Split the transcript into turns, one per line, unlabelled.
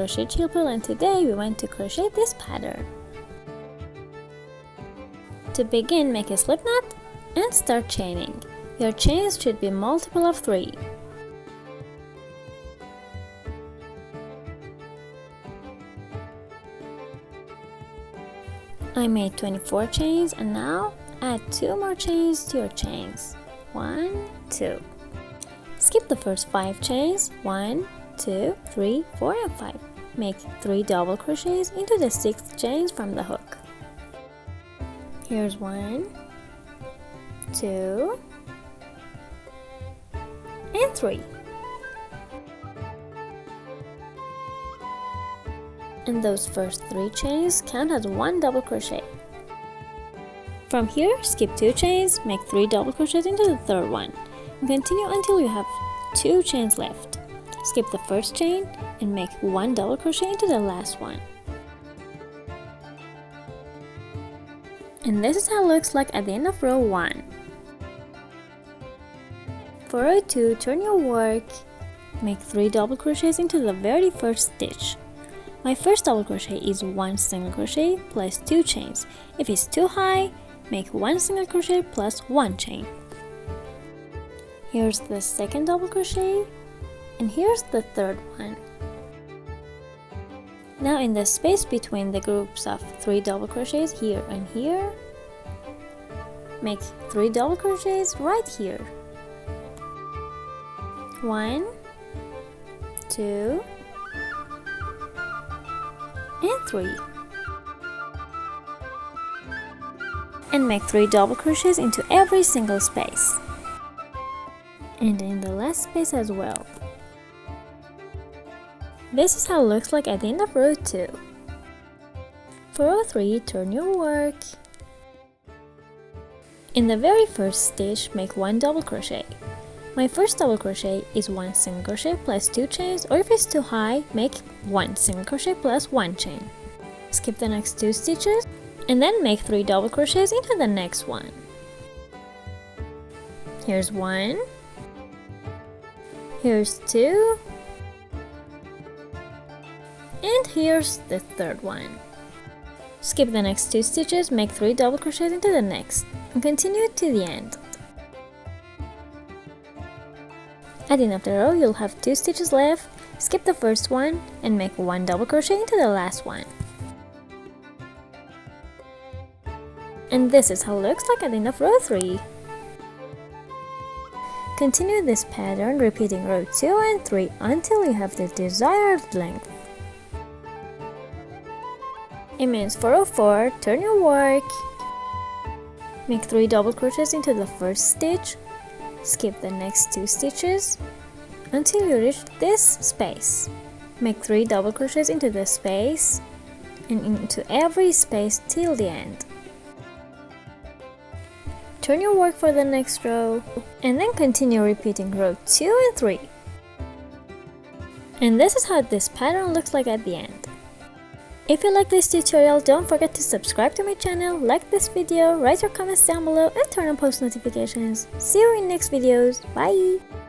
Crochet Chilpil, and today we want to crochet this pattern. To begin, make a slip knot and start chaining. Your chains should be multiple of 3. I made 24 chains, and now add 2 more chains to your chains. 1, 2. Skip the first 5 chains. 1, 2, 3, 4, and 5. Make 3 double crochets into the 6th chains from the hook. Here's 1, 2, and 3. And those first 3 chains count as 1 double crochet. From here, skip 2 chains, make 3 double crochets into the 3rd one, and continue until you have 2 chains left. Skip the first chain and make 1 double crochet into the last one. And this is how it looks like at the end of row 1. For row 2, turn your work, make 3 double crochets into the very first stitch. My first double crochet is 1 single crochet plus 2 chains. If it's too high, make 1 single crochet plus 1 chain. Here's the second double crochet, and here's the 3rd one. Now in the space between the groups of 3 double crochets here and here, make 3 double crochets right here. 1, 2, and 3. And make 3 double crochets into every single space. And in the last space as well. This is how it looks like at the end of row 2. For row 3, turn your work. In the very first stitch, make 1 double crochet. My first double crochet is 1 single crochet plus 2 chains, or if it's too high, make 1 single crochet plus 1 chain. Skip the next 2 stitches, and then make 3 double crochets into the next one. Here's 1, here's 2, and here's the 3rd one. Skip the next 2 stitches, make 3 double crochets into the next, and continue to the end. At the end of the row, you'll have 2 stitches left. Skip the first one and make 1 double crochet into the last one. And this is how it looks like at the end of row 3. Continue this pattern, repeating row 2 and 3 until you have the desired length. It means for row 4, turn your work. Make 3 double crochets into the first stitch. Skip the next 2 stitches until you reach this space. Make 3 double crochets into the space and into every space till the end. Turn your work for the next row and then continue repeating row 2 and 3. And this is how this pattern looks like at the end. If you like this tutorial, don't forget to subscribe to my channel, like this video, write your comments down below, and turn on post notifications. See you in next videos. Bye!